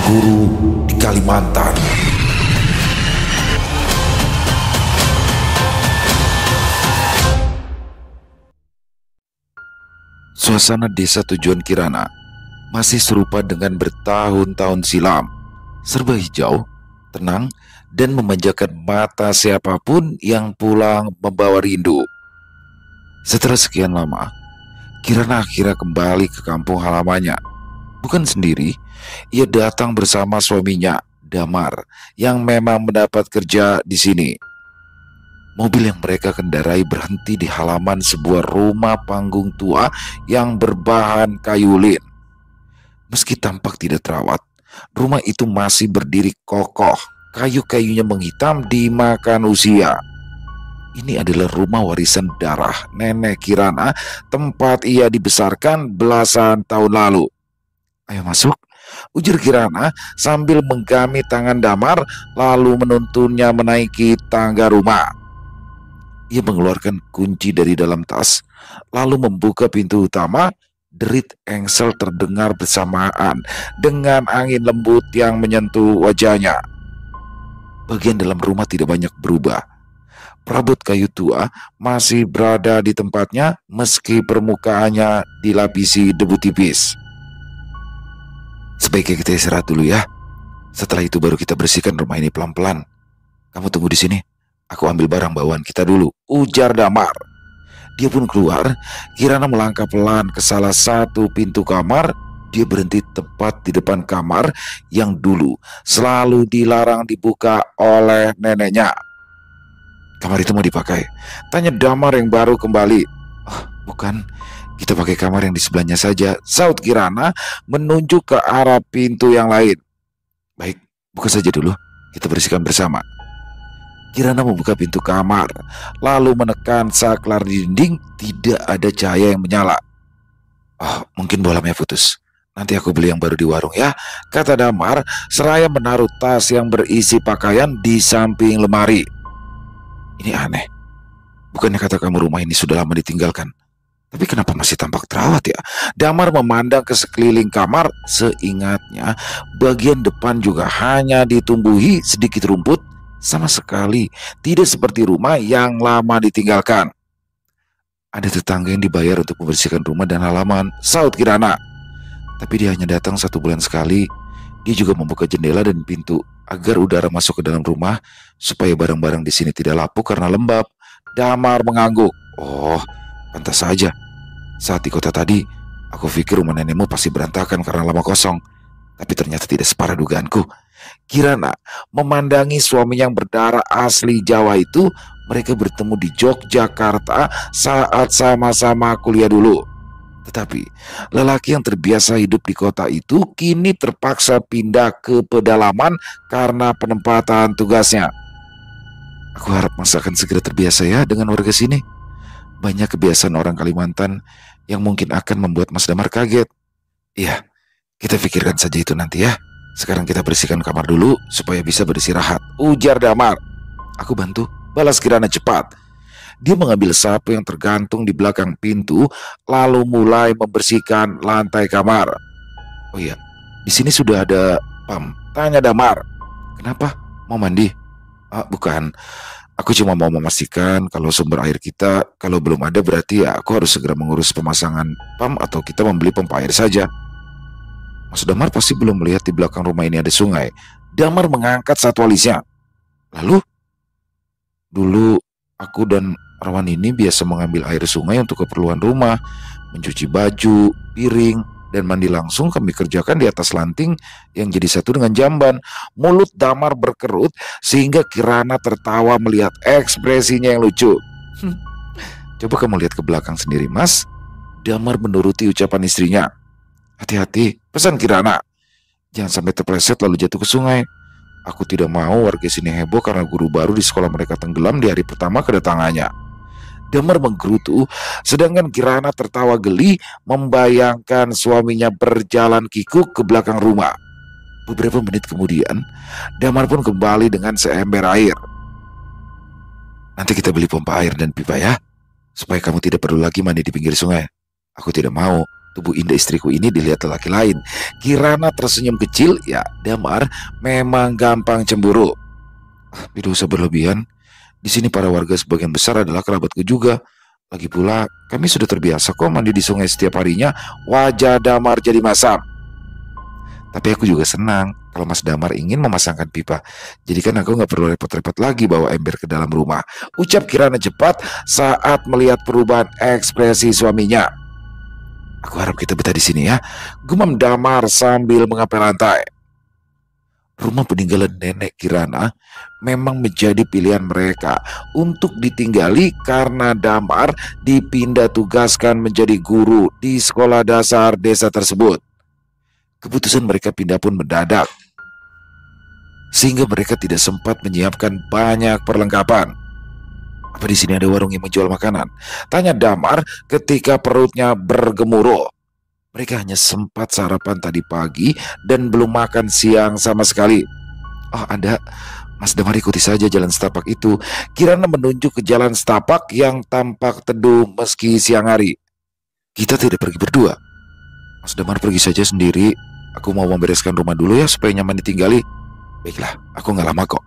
Guru di Kalimantan. Suasana desa tujuan Kirana masih serupa dengan bertahun-tahun silam. Serba hijau, tenang, dan memanjakan mata siapapun yang pulang membawa rindu. Setelah sekian lama, Kirana akhirnya kembali ke kampung halamannya. Bukan sendiri, ia datang bersama suaminya, Damar, yang memang mendapat kerja di sini. Mobil yang mereka kendarai berhenti di halaman sebuah rumah panggung tua yang berbahan kayu lin. Meski tampak tidak terawat, rumah itu masih berdiri kokoh. Kayu-kayunya menghitam dimakan usia. Ini adalah rumah warisan darah nenek Kirana, tempat ia dibesarkan belasan tahun lalu. "Ayo masuk," ujar Kirana sambil menggami tangan Damar lalu menuntunnya menaiki tangga rumah. Ia mengeluarkan kunci dari dalam tas, lalu membuka pintu utama. Derit engsel terdengar bersamaan dengan angin lembut yang menyentuh wajahnya. Bagian dalam rumah tidak banyak berubah. Perabot kayu tua masih berada di tempatnya meski permukaannya dilapisi debu tipis. "Sebaiknya kita istirahat dulu ya. Setelah itu baru kita bersihkan rumah ini pelan-pelan. Kamu tunggu di sini. Aku ambil barang bawaan kita dulu," ujar Damar. Dia pun keluar. Kirana melangkah pelan ke salah satu pintu kamar. Dia berhenti tepat di depan kamar yang dulu selalu dilarang dibuka oleh neneknya. "Kamar itu mau dipakai?" tanya Damar yang baru kembali. "Oh, bukan. Kita pakai kamar yang di sebelahnya saja," saut Kirana menunjuk ke arah pintu yang lain. "Baik, buka saja dulu. Kita bersihkan bersama." Kirana membuka pintu kamar, lalu menekan saklar di dinding. Tidak ada cahaya yang menyala. "Oh, mungkin bolamnya putus. Nanti aku beli yang baru di warung ya," kata Damar seraya menaruh tas yang berisi pakaian di samping lemari. "Ini aneh. Bukannya kata kamu rumah ini sudah lama ditinggalkan? Tapi kenapa masih tampak terawat ya?" Damar memandang ke sekeliling kamar. Seingatnya, bagian depan juga hanya ditumbuhi sedikit rumput. Sama sekali tidak seperti rumah yang lama ditinggalkan. "Ada tetangga yang dibayar untuk membersihkan rumah dan halaman," saut Kirana. "Tapi dia hanya datang 1 bulan sekali. Dia juga membuka jendela dan pintu agar udara masuk ke dalam rumah supaya barang-barang di sini tidak lapuk karena lembab." Damar mengangguk. "Oh, pantas saja. Saat di kota tadi, aku pikir rumah nenekmu pasti berantakan karena lama kosong. Tapi ternyata tidak separah dugaanku." Kirana memandangi suami yang berdarah asli Jawa itu. Mereka bertemu di Yogyakarta saat sama-sama kuliah dulu. Tetapi lelaki yang terbiasa hidup di kota itu kini terpaksa pindah ke pedalaman karena penempatan tugasnya. "Aku harap Mas akan segera terbiasa ya dengan warga sini. Banyak kebiasaan orang Kalimantan yang mungkin akan membuat Mas Damar kaget." "Iya, kita pikirkan saja itu nanti ya. Sekarang kita bersihkan kamar dulu supaya bisa beristirahat," ujar Damar. "Aku bantu," balas Kirana cepat. Dia mengambil sapu yang tergantung di belakang pintu, lalu mulai membersihkan lantai kamar. "Oh iya, di sini sudah ada pam?" tanya Damar. "Kenapa? Mau mandi?" "Ah, bukan. Aku cuma mau memastikan kalau sumber air kita, kalau belum ada berarti ya aku harus segera mengurus pemasangan pam atau kita membeli pompa air saja." "Mas Damar pasti belum melihat di belakang rumah ini ada sungai." Damar mengangkat satu alisnya. "Lalu?" "Dulu aku dan Rawan ini biasa mengambil air sungai untuk keperluan rumah, mencuci baju, piring, dan mandi langsung kami kerjakan di atas lanting yang jadi satu dengan jamban." Mulut Damar berkerut sehingga Kirana tertawa melihat ekspresinya yang lucu. "Coba kamu lihat ke belakang sendiri, Mas." Damar menuruti ucapan istrinya. "Hati-hati," pesan Kirana. "Jangan sampai terpleset lalu jatuh ke sungai. Aku tidak mau warga sini heboh karena guru baru di sekolah mereka tenggelam di hari pertama kedatangannya." Damar menggerutu, sedangkan Kirana tertawa geli membayangkan suaminya berjalan kikuk ke belakang rumah. Beberapa menit kemudian, Damar pun kembali dengan seember air. "Nanti kita beli pompa air dan pipa ya, supaya kamu tidak perlu lagi mandi di pinggir sungai." "Aku tidak mau," Tubuh indah istriku ini dilihat lelaki lain. Kirana tersenyum kecil. Ya, Damar memang gampang cemburu. Tidak usah berlebihan. Di sini para warga sebagian besar adalah kerabatku juga. Lagi pula, kami sudah terbiasa kok mandi di sungai setiap harinya. Wajah Damar jadi masam. Tapi aku juga senang kalau Mas Damar ingin memasangkan pipa. Jadi kan aku nggak perlu repot-repot lagi bawa ember ke dalam rumah. Ucap Kirana cepat saat melihat perubahan ekspresi suaminya. Aku harap kita betah di sini ya, gumam Damar sambil mengepel lantai. Rumah peninggalan nenek Kirana memang menjadi pilihan mereka untuk ditinggali karena Damar dipindah tugaskan menjadi guru di sekolah dasar desa tersebut. Keputusan mereka pindah pun mendadak, sehingga mereka tidak sempat menyiapkan banyak perlengkapan. Apa di sini ada warung yang menjual makanan? Tanya Damar ketika perutnya bergemuruh. Mereka hanya sempat sarapan tadi pagi dan belum makan siang sama sekali. Oh ada, Mas Damar ikuti saja jalan setapak itu. Kirana menunjuk ke jalan setapak yang tampak teduh meski siang hari. Kita tidak pergi berdua. Mas Damar pergi saja sendiri. Aku mau membereskan rumah dulu ya supaya nyaman ditinggali. Baiklah, aku nggak lama kok.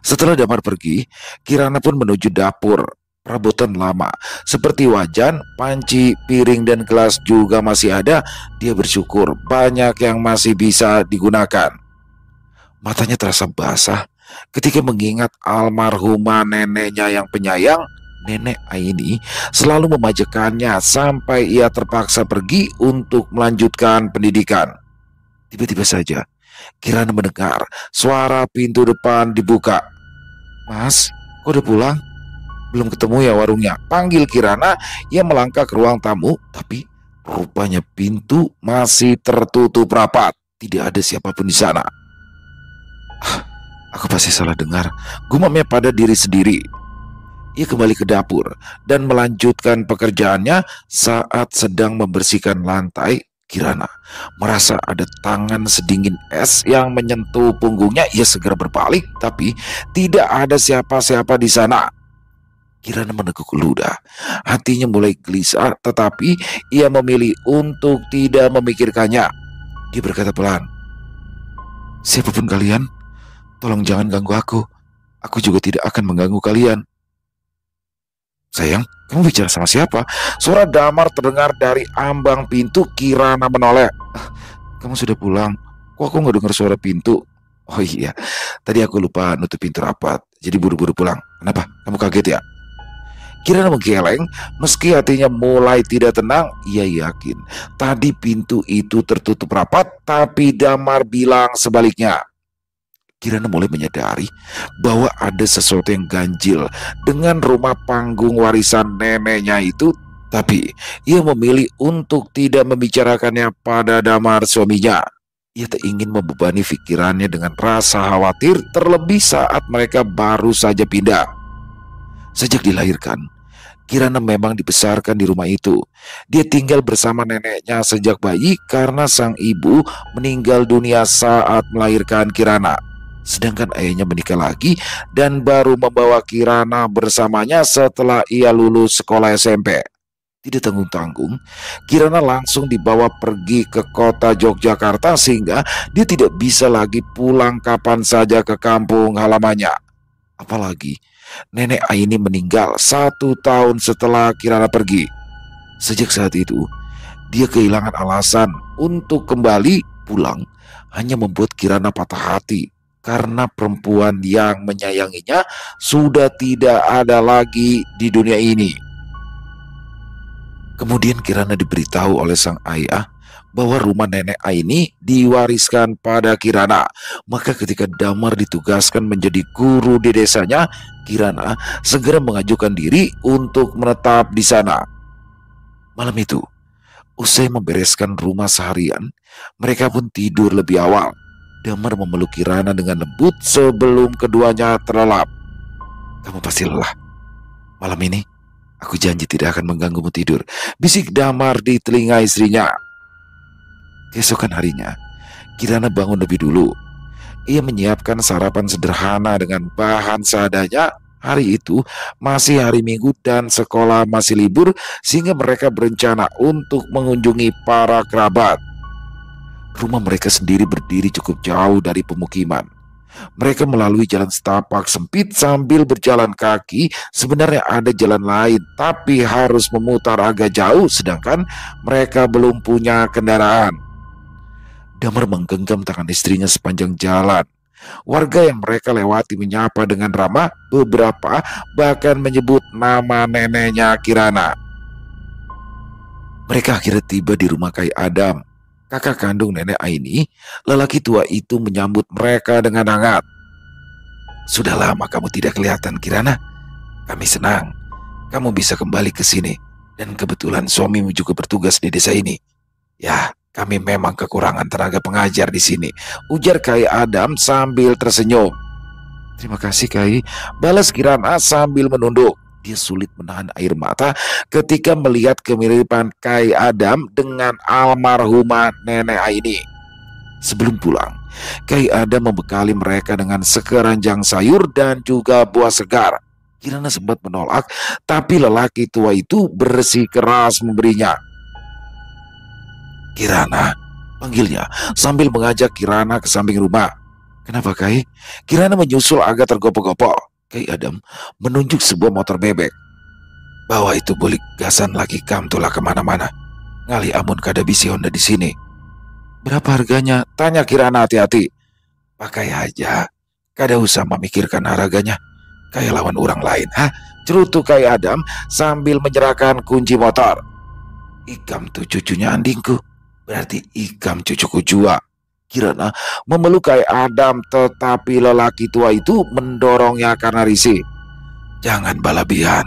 Setelah Damar pergi, Kirana pun menuju dapur. Perabotan lama seperti wajan, panci, piring, dan gelas juga masih ada. Dia bersyukur banyak yang masih bisa digunakan. Matanya terasa basah ketika mengingat almarhumah neneknya yang penyayang. Nenek Aini selalu memajakannya sampai ia terpaksa pergi untuk melanjutkan pendidikan. Tiba-tiba saja Kirana mendengar suara pintu depan dibuka. Mas, kok udah pulang? Belum ketemu ya warungnya, panggil Kirana. Ia melangkah ke ruang tamu, tapi rupanya pintu masih tertutup rapat. Tidak ada siapapun di sana. Aku pasti salah dengar, gumamnya pada diri sendiri. Ia kembali ke dapur dan melanjutkan pekerjaannya. Saat sedang membersihkan lantai, Kirana merasa ada tangan sedingin es yang menyentuh punggungnya. Ia segera berbalik, tapi tidak ada siapa-siapa di sana. Kirana meneguk ludah. Hatinya mulai gelisah, tetapi ia memilih untuk tidak memikirkannya. Dia berkata pelan, siapapun kalian, tolong jangan ganggu aku. Aku juga tidak akan mengganggu kalian. Sayang, kamu bicara sama siapa? Suara Damar terdengar dari ambang pintu. Kirana menoleh. Kamu sudah pulang? Kok aku nggak dengar suara pintu? Oh iya, tadi aku lupa nutup pintu rapat, jadi buru-buru pulang. Kenapa? Kamu kaget ya? Kirana menggeleng, meski hatinya mulai tidak tenang. Ia yakin tadi pintu itu tertutup rapat, tapi Damar bilang sebaliknya. Kirana mulai menyadari bahwa ada sesuatu yang ganjil dengan rumah panggung warisan neneknya itu, tapi ia memilih untuk tidak membicarakannya pada Damar suaminya. Ia tak ingin membebani pikirannya dengan rasa khawatir, terlebih saat mereka baru saja pindah. Sejak dilahirkan, Kirana memang dibesarkan di rumah itu. Dia tinggal bersama neneknya sejak bayi karena sang ibu meninggal dunia saat melahirkan Kirana. Sedangkan ayahnya menikah lagi dan baru membawa Kirana bersamanya setelah ia lulus sekolah SMP. Tidak tanggung-tanggung, Kirana langsung dibawa pergi ke kota Yogyakarta sehingga dia tidak bisa lagi pulang kapan saja ke kampung halamannya. Apalagi nenek Aini meninggal 1 tahun setelah Kirana pergi. Sejak saat itu, dia kehilangan alasan untuk kembali pulang, hanya membuat Kirana patah hati karena perempuan yang menyayanginya sudah tidak ada lagi di dunia ini. Kemudian Kirana diberitahu oleh sang ayah bahwa rumah nenek Aini diwariskan pada Kirana. Maka ketika Damar ditugaskan menjadi guru di desanya, Kirana segera mengajukan diri untuk menetap di sana. Malam itu, usai membereskan rumah seharian, mereka pun tidur lebih awal. Damar memeluk Kirana dengan lembut sebelum keduanya terlelap. Kamu pasti lelah. Malam ini, aku janji tidak akan mengganggumu tidur, bisik Damar di telinga istrinya. Keesokan harinya, Kirana bangun lebih dulu. Ia menyiapkan sarapan sederhana dengan bahan seadanya, Hari itu masih hari Minggu dan sekolah masih libur, sehingga mereka berencana untuk mengunjungi para kerabat. Rumah mereka sendiri berdiri cukup jauh dari pemukiman. Mereka melalui jalan setapak sempit sambil berjalan kaki. Sebenarnya ada jalan lain, tapi harus memutar agak jauh, sedangkan mereka belum punya kendaraan. Damar menggenggam tangan istrinya sepanjang jalan. Warga yang mereka lewati menyapa dengan ramah, beberapa bahkan menyebut nama neneknya Kirana. Mereka akhirnya tiba di rumah Kai Adam, kakak kandung nenek Aini. Lelaki tua itu menyambut mereka dengan hangat. "Sudah lama kamu tidak kelihatan, Kirana. Kami senang kamu bisa kembali ke sini. Dan kebetulan suamimu juga bertugas di desa ini. Ya, kami memang kekurangan tenaga pengajar di sini," ujar Kai Adam sambil tersenyum. "Terima kasih, Kai," balas Kirana sambil menunduk. Dia sulit menahan air mata ketika melihat kemiripan Kai Adam dengan almarhumah nenek Aini. Sebelum pulang, Kai Adam membekali mereka dengan sekeranjang sayur dan juga buah segar. Kirana sempat menolak, tapi lelaki tua itu bersikeras memberinya. "Kirana," panggilnya sambil mengajak Kirana ke samping rumah. "Kenapa, Kai?" Kirana menyusul agak tergopoh-gopoh. Kai Adam menunjuk sebuah motor bebek. "Bawa itu bulik gasan lagi kam tulah kemana-mana. Ngali amun kada bisi Honda di sini." "Berapa harganya?" tanya Kirana hati-hati. "Pakai aja, kada usah memikirkan harganya. Kayak lawan orang lain, ha?" cerutu Kai Adam sambil menyerahkan kunci motor. "Ikam tuh cucunya andingku, berarti Ikam cucuku jua." Kirana memeluk Kai Adam, tetapi lelaki tua itu mendorongnya karena risih. "Jangan balabian.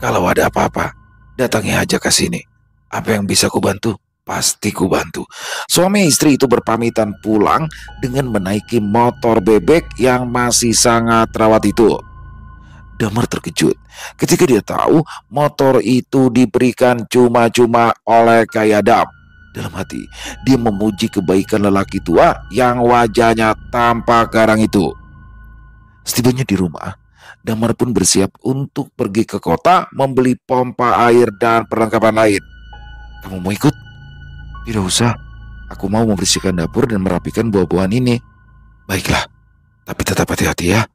Kalau ada apa-apa, datangi aja ke sini. Apa yang bisa kubantu, pasti kubantu." Suami istri itu berpamitan pulang dengan menaiki motor bebek yang masih sangat rawat itu. Damar terkejut ketika dia tahu motor itu diberikan cuma-cuma oleh Kai Adam. Dalam hati, dia memuji kebaikan lelaki tua yang wajahnya tampak garang itu. Setibanya di rumah, Damar pun bersiap untuk pergi ke kota membeli pompa air dan perlengkapan lain. "Kamu mau ikut?" "Tidak usah, aku mau membersihkan dapur dan merapikan buah-buahan ini." "Baiklah, tapi tetap hati-hati ya.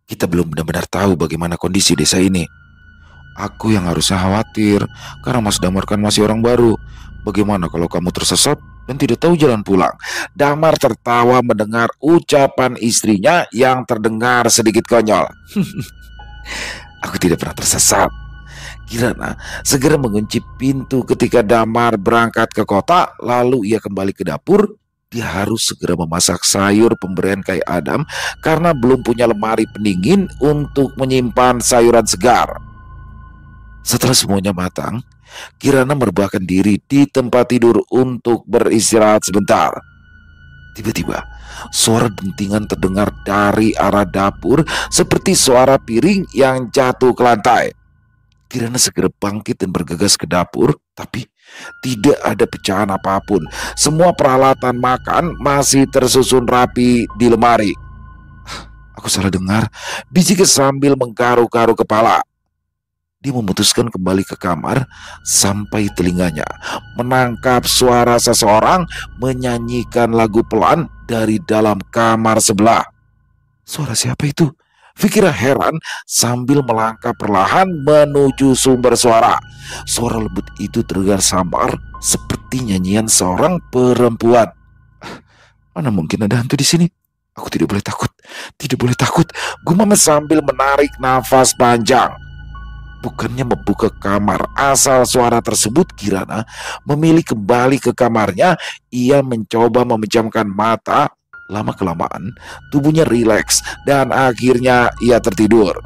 Kita belum benar-benar tahu bagaimana kondisi desa ini." "Aku yang harusnya khawatir, karena Mas Damar kan masih orang baru. Bagaimana kalau kamu tersesat dan tidak tahu jalan pulang?" Damar tertawa mendengar ucapan istrinya yang terdengar sedikit konyol. "Aku tidak pernah tersesat." Kirana segera mengunci pintu ketika Damar berangkat ke kota. Lalu ia kembali ke dapur. Dia harus segera memasak sayur pemberian Kai Adam karena belum punya lemari pendingin untuk menyimpan sayuran segar. Setelah semuanya matang, Kirana merebahkan diri di tempat tidur untuk beristirahat sebentar. Tiba-tiba, suara dentingan terdengar dari arah dapur seperti suara piring yang jatuh ke lantai. Kirana segera bangkit dan bergegas ke dapur, tapi tidak ada pecahan apapun. Semua peralatan makan masih tersusun rapi di lemari. "Aku salah dengar," bisiknya sambil menggaru-garu kepala. Dia memutuskan kembali ke kamar sampai telinganya menangkap suara seseorang menyanyikan lagu pelan dari dalam kamar sebelah. "Suara siapa itu?" Fikirnya heran sambil melangkah perlahan menuju sumber suara. Suara lembut itu terdengar samar seperti nyanyian seorang perempuan. "Mana mungkin ada hantu di sini? Aku tidak boleh takut, tidak boleh takut," gumamnya sambil menarik nafas panjang. Bukannya membuka kamar asal suara tersebut, Kirana memilih kembali ke kamarnya. Ia mencoba memejamkan mata. Lama-kelamaan tubuhnya rileks dan akhirnya ia tertidur.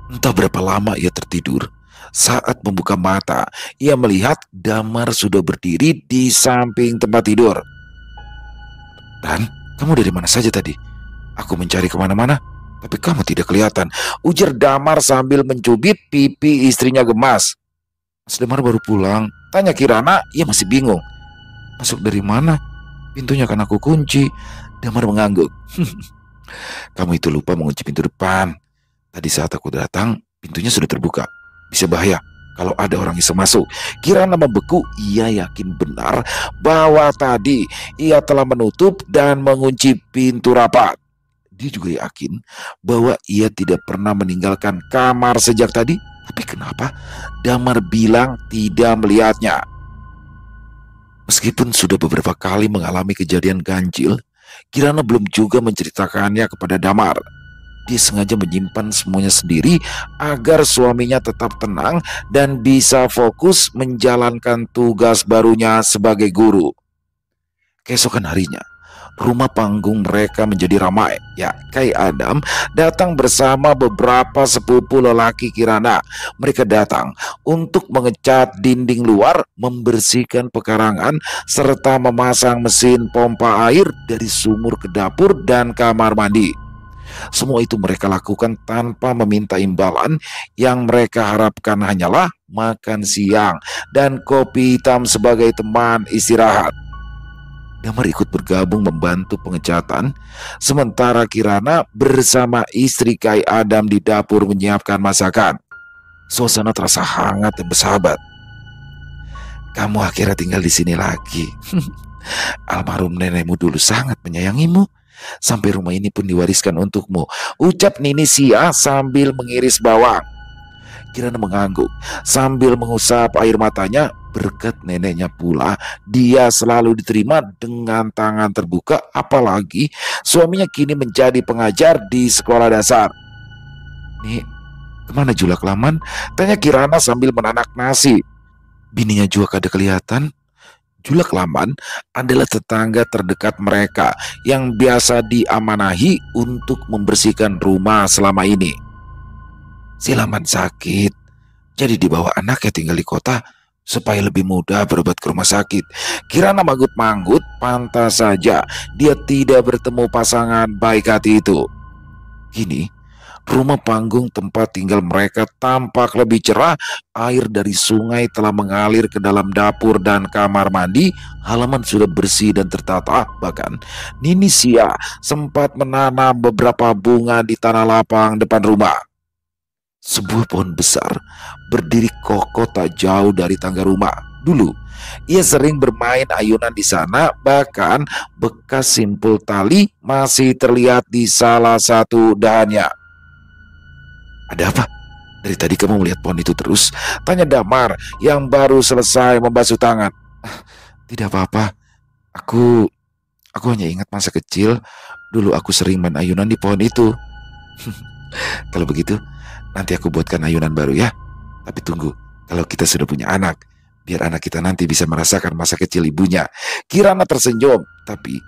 Entah berapa lama ia tertidur. Saat membuka mata, ia melihat Damar sudah berdiri di samping tempat tidur. "Dan, kamu dari mana saja tadi? Aku mencari kemana-mana, tapi kamu tidak kelihatan," ujar Damar sambil mencubit pipi istrinya gemas. "Mas Damar baru pulang?" tanya Kirana. Ia masih bingung. "Masuk dari mana? Pintunya kan aku kunci." Damar mengangguk. "Kamu itu lupa mengunci pintu depan. Tadi saat aku datang, pintunya sudah terbuka. Bisa bahaya kalau ada orang iseng masuk. Kirana membeku. Ia yakin benar bahwa tadi ia telah menutup dan mengunci pintu rapat. Dia juga yakin bahwa ia tidak pernah meninggalkan kamar sejak tadi. Tapi kenapa Damar bilang tidak melihatnya? Meskipun sudah beberapa kali mengalami kejadian ganjil, Kirana belum juga menceritakannya kepada Damar. Dia sengaja menyimpan semuanya sendiri agar suaminya tetap tenang dan bisa fokus menjalankan tugas barunya sebagai guru. Keesokan harinya, rumah panggung mereka menjadi ramai. Ya, Kai Adam datang bersama beberapa sepupu lelaki Kirana. Mereka datang untuk mengecat dinding luar, membersihkan pekarangan, serta memasang mesin pompa air dari sumur ke dapur dan kamar mandi. Semua itu mereka lakukan tanpa meminta imbalan. Yang mereka harapkan hanyalah makan siang dan kopi hitam sebagai teman istirahat. Damar ikut bergabung membantu pengecatan, sementara Kirana bersama istri Kai Adam di dapur menyiapkan masakan. Suasana terasa hangat dan bersahabat. Kamu akhirnya tinggal di sini lagi. Almarhum nenekmu dulu sangat menyayangimu. Sampai rumah ini pun diwariskan untukmu, ucap Nini Sia sambil mengiris bawang. Kirana mengangguk sambil mengusap air matanya. Berkat neneknya pula, dia selalu diterima dengan tangan terbuka. Apalagi suaminya kini menjadi pengajar di sekolah dasar. Nih, kemana Julak Laman? Tanya Kirana sambil menanak nasi. Bininya juga kada kelihatan. Julak Laman adalah tetangga terdekat mereka yang biasa diamanahi untuk membersihkan rumah selama ini. Si Laman sakit, jadi dibawa anaknya tinggal di kota supaya lebih mudah berobat ke rumah sakit. Kirana manggut-manggut, pantas saja dia tidak bertemu pasangan baik hati itu. Kini, rumah panggung tempat tinggal mereka tampak lebih cerah. Air dari sungai telah mengalir ke dalam dapur dan kamar mandi. Halaman sudah bersih dan tertata. Bahkan, Nini Sia sempat menanam beberapa bunga di tanah lapang depan rumah. Sebuah pohon besar berdiri kokoh tak jauh dari tangga rumah. Dulu, ia sering bermain ayunan di sana, bahkan bekas simpul tali masih terlihat di salah satu dahannya. Ada apa? Dari tadi kamu melihat pohon itu terus? Tanya Damar yang baru selesai membasuh tangan. Tidak apa-apa. Aku hanya ingat masa kecil. Dulu aku sering main ayunan di pohon itu. Kalau begitu, nanti aku buatkan ayunan baru ya. Tapi tunggu, kalau kita sudah punya anak, biar anak kita nanti bisa merasakan masa kecil ibunya. Kirana tersenyum, tapi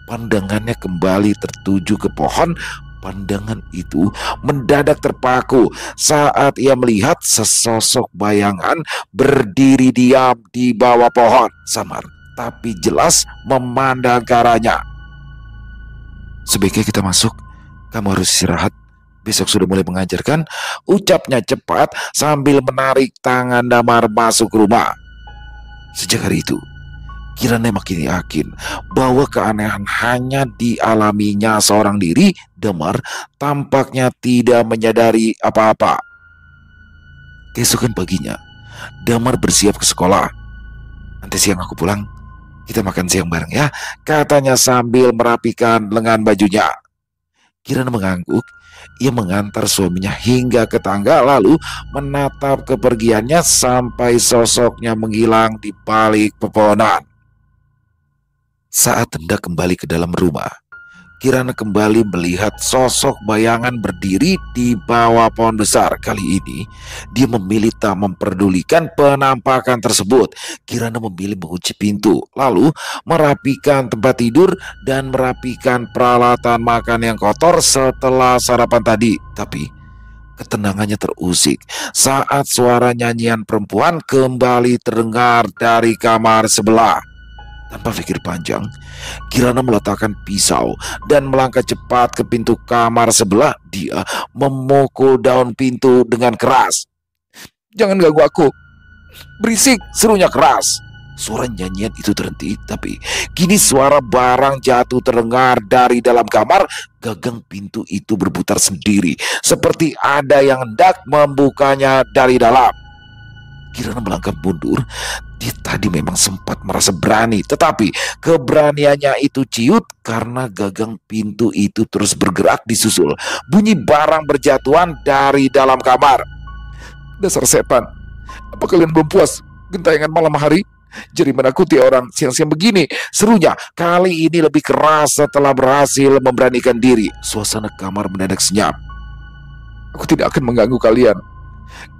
pandangannya kembali tertuju ke pohon. Pandangan itu mendadak terpaku saat ia melihat sesosok bayangan berdiri diam di bawah pohon. Samar tapi jelas memandang ke arahnya. Sebaiknya kita masuk. Kamu harus istirahat. Besok sudah mulai mengajarkan, ucapnya cepat sambil menarik tangan Damar masuk rumah. Sejak hari itu, Kirana makin yakin bahwa keanehan hanya dialaminya seorang diri. Damar tampaknya tidak menyadari apa-apa. Keesokan paginya, Damar bersiap ke sekolah. Nanti siang aku pulang, kita makan siang bareng ya, katanya sambil merapikan lengan bajunya. Kirana mengangguk. Ia mengantar suaminya hingga ke tangga, lalu menatap kepergiannya sampai sosoknya menghilang di balik pepohonan. Saat hendak kembali ke dalam rumah, Kirana kembali melihat sosok bayangan berdiri di bawah pohon besar. Kali ini, dia memilih tak memperdulikan penampakan tersebut. Kirana memilih mengunci pintu, lalu merapikan tempat tidur dan merapikan peralatan makan yang kotor setelah sarapan tadi. Tapi, ketenangannya terusik saat suara nyanyian perempuan kembali terdengar dari kamar sebelah. Tanpa pikir panjang, Kirana meletakkan pisau dan melangkah cepat ke pintu kamar sebelah. Dia memukul daun pintu dengan keras. Jangan ganggu aku. Berisik, serunya keras. Suara nyanyian itu terhenti, tapi kini suara barang jatuh terdengar dari dalam kamar. Gagang pintu itu berputar sendiri, seperti ada yang hendak membukanya dari dalam. Kirana melangkah mundur. Dia tadi memang sempat merasa berani, tetapi keberaniannya itu ciut karena gagang pintu itu terus bergerak disusul bunyi barang berjatuhan dari dalam kamar. Dasar setan, apa kalian belum puas gentayangan malam hari? Jadi menakuti orang siang-siang begini, serunya kali ini lebih keras setelah berhasil memberanikan diri. Suasana kamar mendadak senyap. Aku tidak akan mengganggu kalian,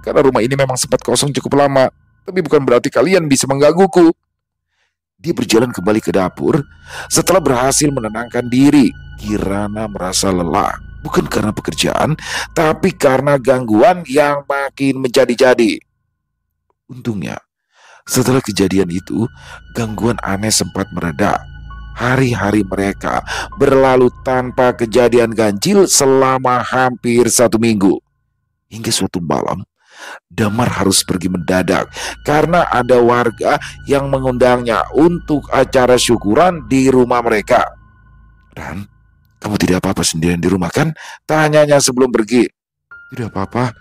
karena rumah ini memang sempat kosong cukup lama. Tapi bukan berarti kalian bisa menggangguku. Dia berjalan kembali ke dapur. Setelah berhasil menenangkan diri, Kirana merasa lelah. Bukan karena pekerjaan, tapi karena gangguan yang makin menjadi-jadi. Untungnya, setelah kejadian itu, gangguan aneh sempat mereda. Hari-hari mereka berlalu tanpa kejadian ganjil selama hampir 1 minggu. Hingga suatu malam, Damar harus pergi mendadak karena ada warga yang mengundangnya untuk acara syukuran di rumah mereka. Dan kamu tidak apa-apa sendirian di rumah kan? Tanyanya sebelum pergi. Tidak apa-apa,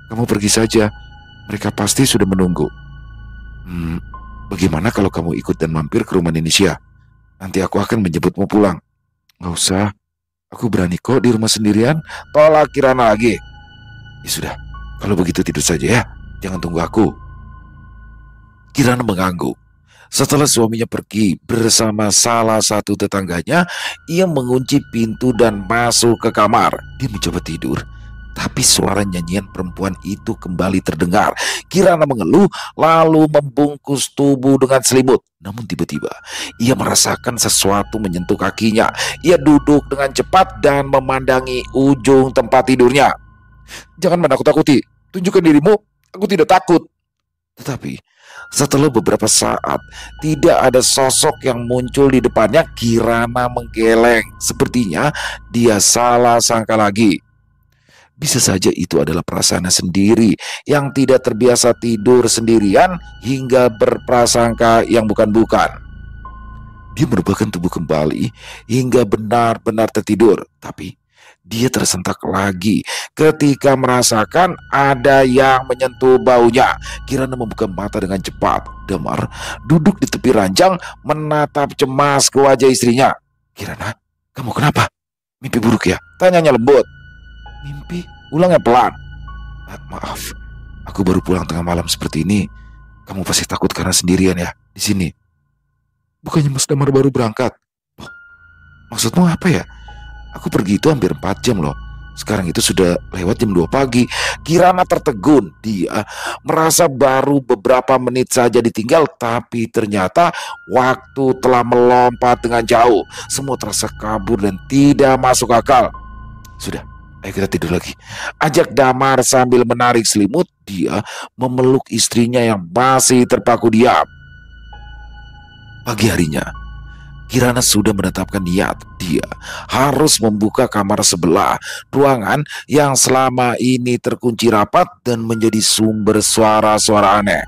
kamu pergi saja. Mereka pasti sudah menunggu. Bagaimana kalau kamu ikut dan mampir ke rumah Nenisha? Nanti aku akan menjemputmu pulang. Gak usah, aku berani kok di rumah sendirian. Tolak Kirana lagi. Ya sudah, kalau begitu tidur saja ya. Jangan tunggu aku. Kirana mengangguk. Setelah suaminya pergi bersama salah satu tetangganya, ia mengunci pintu dan masuk ke kamar. Dia mencoba tidur, tapi suara nyanyian perempuan itu kembali terdengar. Kirana mengeluh lalu membungkus tubuh dengan selimut. Namun tiba-tiba ia merasakan sesuatu menyentuh kakinya. Ia duduk dengan cepat dan memandangi ujung tempat tidurnya. Jangan menakut-takuti, tunjukkan dirimu, aku tidak takut. Tetapi setelah beberapa saat tidak ada sosok yang muncul di depannya. Kirana menggeleng. Sepertinya dia salah sangka lagi. Bisa saja itu adalah perasaannya sendiri yang tidak terbiasa tidur sendirian hingga berprasangka yang bukan-bukan. Dia merebahkan tubuh kembali hingga benar-benar tertidur. Tapi dia tersentak lagi ketika merasakan ada yang menyentuh baunya. Kirana membuka mata dengan cepat. Damar duduk di tepi ranjang menatap cemas ke wajah istrinya. Kirana, kamu kenapa? Mimpi buruk ya? Tanyanya lembut. Mimpi? Ulangnya pelan. Maaf, aku baru pulang tengah malam seperti ini. Kamu pasti takut karena sendirian ya di sini. Bukannya Mas Damar baru berangkat? Oh, maksudmu apa ya? Aku pergi itu hampir 4 jam loh. Sekarang itu sudah lewat jam 2 pagi. Kirana tertegun. Dia merasa baru beberapa menit saja ditinggal, tapi ternyata waktu telah melompat dengan jauh. Semua terasa kabur dan tidak masuk akal. Sudah, ayo kita tidur lagi, ajak Damar sambil menarik selimut. Dia memeluk istrinya yang masih terpaku diam. Pagi harinya, Kirana sudah menetapkan niat. Dia harus membuka kamar sebelah, ruangan yang selama ini terkunci rapat dan menjadi sumber suara-suara aneh.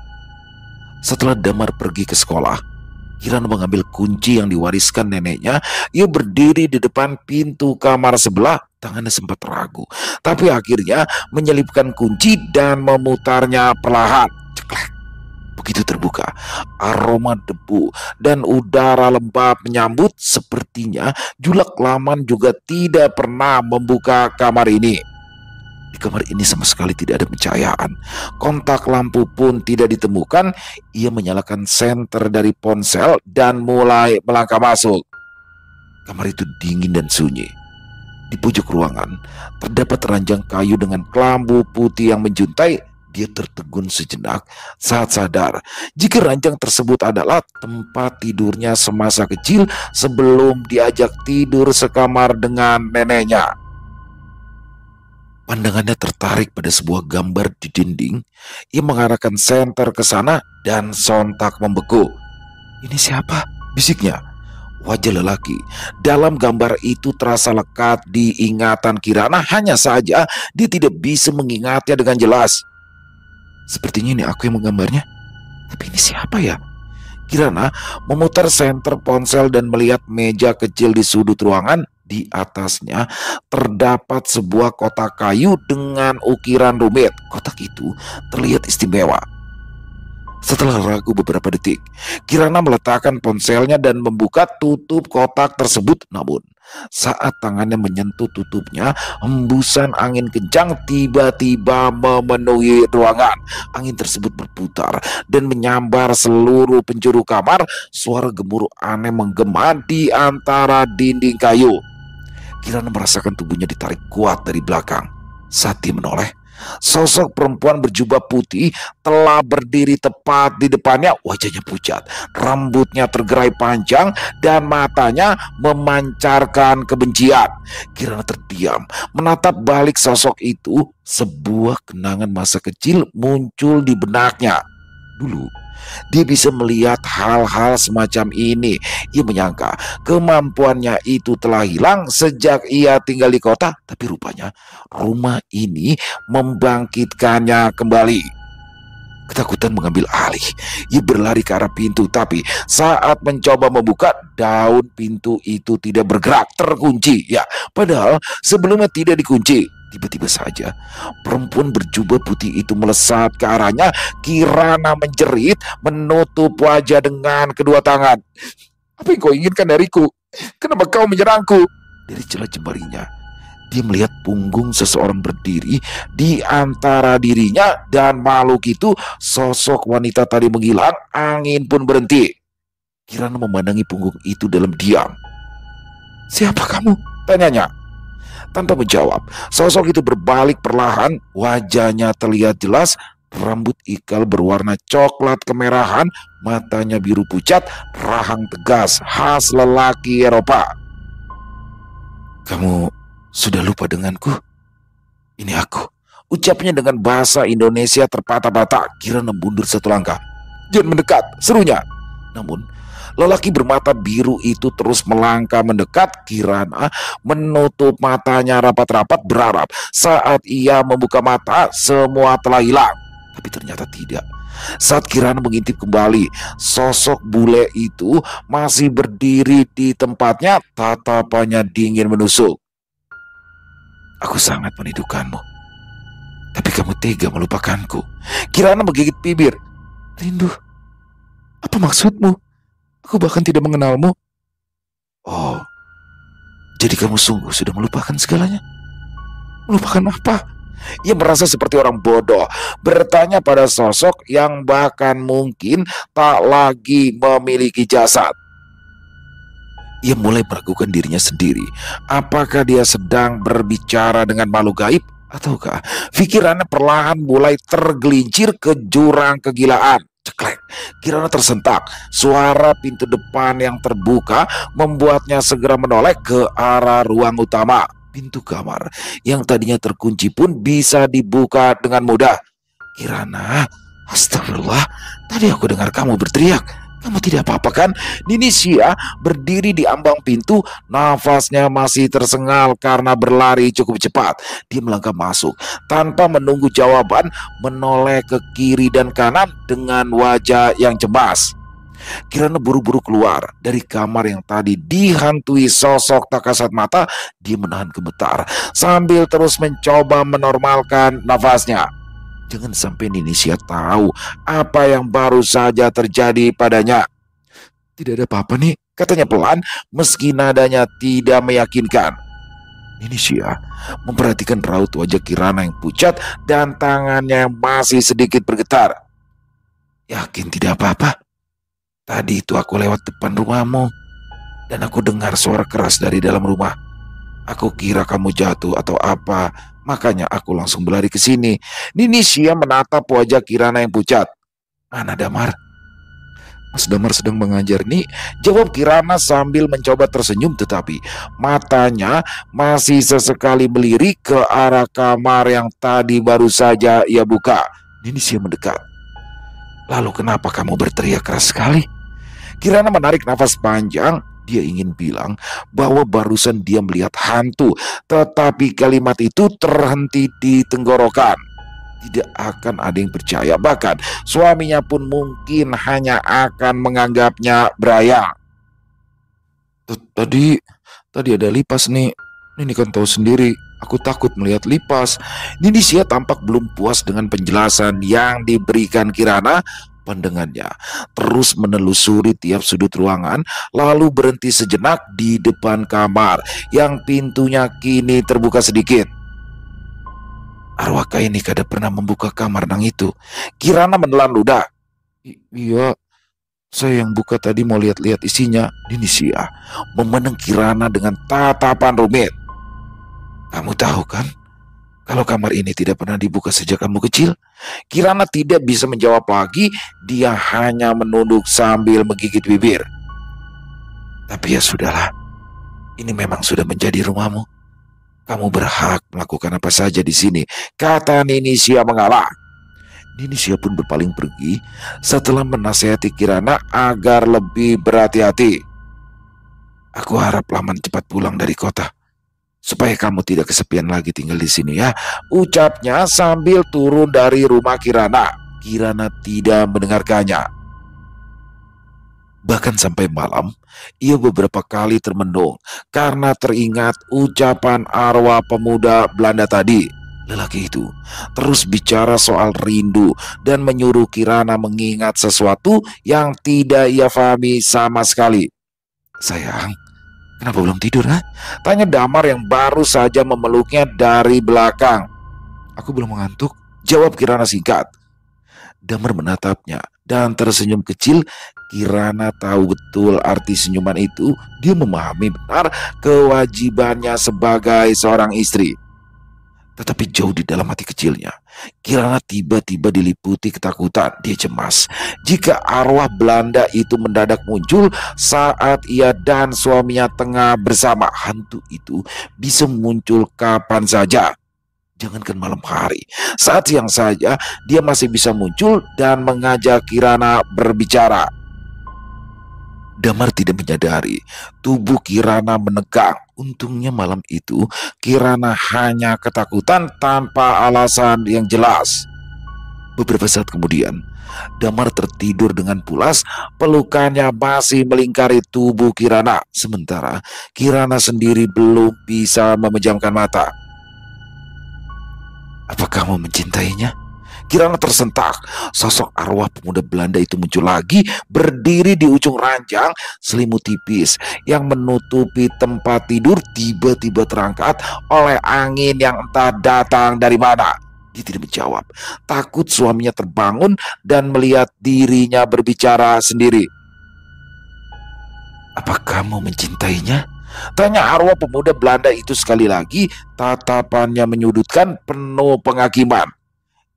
Setelah Damar pergi ke sekolah, Kirana mengambil kunci yang diwariskan neneknya. Ia berdiri di depan pintu kamar sebelah. Tangannya sempat ragu, tapi akhirnya menyelipkan kunci dan memutarnya perlahan. Ceklek. Begitu terbuka, aroma debu dan udara lembab menyambut. Sepertinya Julak Laman juga tidak pernah membuka kamar ini. Di kamar ini sama sekali tidak ada pencahayaan. Kontak lampu pun tidak ditemukan. Ia menyalakan senter dari ponsel dan mulai melangkah masuk. Kamar itu dingin dan sunyi. Di pojok ruangan terdapat ranjang kayu dengan kelambu putih yang menjuntai. Dia tertegun sejenak saat sadar jika ranjang tersebut adalah tempat tidurnya semasa kecil sebelum diajak tidur sekamar dengan neneknya. Pandangannya tertarik pada sebuah gambar di dinding. Ia mengarahkan senter ke sana dan sontak membeku. Ini siapa? Bisiknya. Wajah lelaki dalam gambar itu terasa lekat di ingatan Kirana. Hanya saja dia tidak bisa mengingatnya dengan jelas. Sepertinya ini aku yang menggambarnya. Tapi ini siapa ya? Kirana memutar senter ponsel dan melihat meja kecil di sudut ruangan. Di atasnya terdapat sebuah kotak kayu dengan ukiran rumit. Kotak itu terlihat istimewa. Setelah ragu beberapa detik, Kirana meletakkan ponselnya dan membuka tutup kotak tersebut. Namun, saat tangannya menyentuh tutupnya, hembusan angin kencang tiba-tiba memenuhi ruangan. Angin tersebut berputar dan menyambar seluruh penjuru kamar. Suara gemuruh aneh menggema di antara dinding kayu. Kirana merasakan tubuhnya ditarik kuat dari belakang. Saat dia menoleh, sosok perempuan berjubah putih telah berdiri tepat di depannya. Wajahnya pucat, rambutnya tergerai panjang, dan matanya memancarkan kebencian. Kirana terdiam, menatap balik sosok itu. Sebuah kenangan masa kecil muncul di benaknya. Dulu, dia bisa melihat hal-hal semacam ini. Ia menyangka kemampuannya itu telah hilang sejak ia tinggal di kota. Tapi rupanya rumah ini membangkitkannya kembali. Ketakutan mengambil alih. Ia berlari ke arah pintu. Tapi saat mencoba membuka, daun pintu itu tidak bergerak, terkunci. Ya, padahal sebelumnya tidak dikunci. Tiba-tiba saja perempuan berjubah putih itu melesat ke arahnya. Kirana menjerit, menutup wajah dengan kedua tangan. "Apa yang kau inginkan dariku? Kenapa kau menyerangku?" Dari celah jemarinya, dia melihat punggung seseorang berdiri di antara dirinya dan makhluk itu. Sosok wanita tadi menghilang, angin pun berhenti. Kirana memandangi punggung itu dalam diam. "Siapa kamu?" tanyanya. Tanpa menjawab, sosok itu berbalik perlahan. Wajahnya terlihat jelas, rambut ikal berwarna coklat kemerahan, matanya biru pucat, rahang tegas khas lelaki Eropa. "Kamu sudah lupa denganku? Ini aku," ucapnya dengan bahasa Indonesia terpatah-patah. Kirana mundur satu langkah. "Jangan mendekat," serunya. Namun lelaki bermata biru itu terus melangkah mendekat. Kirana menutup matanya rapat-rapat, berharap saat ia membuka mata semua telah hilang. Tapi ternyata tidak. Saat Kirana mengintip kembali, sosok bule itu masih berdiri di tempatnya. Tatapannya dingin menusuk. "Aku sangat merindukanmu, tapi kamu tega melupakanku." Kirana menggigit bibir. "Rindu? Apa maksudmu? Aku bahkan tidak mengenalmu." "Oh, jadi kamu sungguh sudah melupakan segalanya?" "Melupakan apa?" Ia merasa seperti orang bodoh, bertanya pada sosok yang bahkan mungkin tak lagi memiliki jasad. Ia mulai meragukan dirinya sendiri. Apakah dia sedang berbicara dengan makhluk gaib? Ataukah pikirannya perlahan mulai tergelincir ke jurang kegilaan? Ceklek, Kirana tersentak. Suara pintu depan yang terbuka membuatnya segera menoleh ke arah ruang utama. Pintu kamar yang tadinya terkunci pun bisa dibuka dengan mudah. "Kirana, astagfirullah, tadi aku dengar kamu berteriak. Kamu tidak apa-apa kan?" Ninisia berdiri di ambang pintu, nafasnya masih tersengal karena berlari cukup cepat. Dia melangkah masuk tanpa menunggu jawaban, menoleh ke kiri dan kanan dengan wajah yang cemas. Kirana buru-buru keluar dari kamar yang tadi dihantui sosok tak kasat mata. Dia menahan gemetar sambil terus mencoba menormalkan nafasnya. Jangan sampai Ninisia tahu apa yang baru saja terjadi padanya. "Tidak ada apa-apa nih," katanya pelan meski nadanya tidak meyakinkan. Ninisia memperhatikan raut wajah Kirana yang pucat dan tangannya yang masih sedikit bergetar. "Yakin tidak apa-apa? Tadi itu aku lewat depan rumahmu dan aku dengar suara keras dari dalam rumah. Aku kira kamu jatuh atau apa, makanya aku langsung berlari ke sini." Ninisia menatap wajah Kirana yang pucat. "Mana Damar?" "Mas Damar sedang mengajar nih," jawab Kirana sambil mencoba tersenyum, tetapi matanya masih sesekali melirik ke arah kamar yang tadi baru saja ia buka. Ninisia mendekat. "Lalu kenapa kamu berteriak keras sekali?" Kirana menarik nafas panjang. Dia ingin bilang bahwa barusan dia melihat hantu, tetapi kalimat itu terhenti di tenggorokan. Tidak akan ada yang percaya, bahkan suaminya pun mungkin hanya akan menganggapnya beraya. Tadi tadi ada lipas nih. Ini kan tahu sendiri, aku takut melihat lipas. Ninisia tampak belum puas dengan penjelasan yang diberikan Kirana. Pandangannya terus menelusuri tiap sudut ruangan, lalu berhenti sejenak di depan kamar yang pintunya kini terbuka sedikit. Arwah ini kada pernah membuka kamar nang itu. Kirana menelan ludah. Iya, saya yang buka tadi mau lihat-lihat isinya. Ninisia memandang Kirana dengan tatapan rumit. Kamu tahu kan, kalau kamar ini tidak pernah dibuka sejak kamu kecil? Kirana tidak bisa menjawab lagi. Dia hanya menunduk sambil menggigit bibir. Tapi ya sudahlah, ini memang sudah menjadi rumahmu. Kamu berhak melakukan apa saja di sini, kata Ninisia mengalah. Ninisia pun berpaling pergi setelah menasihati Kirana agar lebih berhati-hati. Aku harap Laman cepat pulang dari kota, supaya kamu tidak kesepian lagi tinggal di sini ya, ucapnya sambil turun dari rumah Kirana. Kirana tidak mendengarkannya. Bahkan sampai malam, ia beberapa kali termenung karena teringat ucapan arwah pemuda Belanda tadi. Lelaki itu terus bicara soal rindu dan menyuruh Kirana mengingat sesuatu yang tidak ia pahami sama sekali. Sayang, kenapa belum tidur, ha? Tanya Damar yang baru saja memeluknya dari belakang. Aku belum mengantuk, jawab Kirana singkat. Damar menatapnya dan tersenyum kecil. Kirana tahu betul arti senyuman itu. Dia memahami benar kewajibannya sebagai seorang istri. Tetapi jauh di dalam hati kecilnya, Kirana tiba-tiba diliputi ketakutan. Dia cemas jika arwah Belanda itu mendadak muncul saat ia dan suaminya tengah bersama. Hantu itu bisa muncul kapan saja. Jangankan malam hari, saat siang saja dia masih bisa muncul dan mengajak Kirana berbicara. Damar tidak menyadari tubuh Kirana menegang. Untungnya malam itu Kirana hanya ketakutan tanpa alasan yang jelas. Beberapa saat kemudian, Damar tertidur dengan pulas. Pelukannya masih melingkari tubuh Kirana, sementara Kirana sendiri belum bisa memejamkan mata. Apa kamu mencintainya? Kirana tersentak. Sosok arwah pemuda Belanda itu muncul lagi, berdiri di ujung ranjang. Selimut tipis yang menutupi tempat tidur tiba-tiba terangkat oleh angin yang entah datang dari mana. Dia tidak menjawab, takut suaminya terbangun dan melihat dirinya berbicara sendiri. Apa kamu mencintainya? Tanya arwah pemuda Belanda itu sekali lagi. Tatapannya menyudutkan, penuh penghakiman.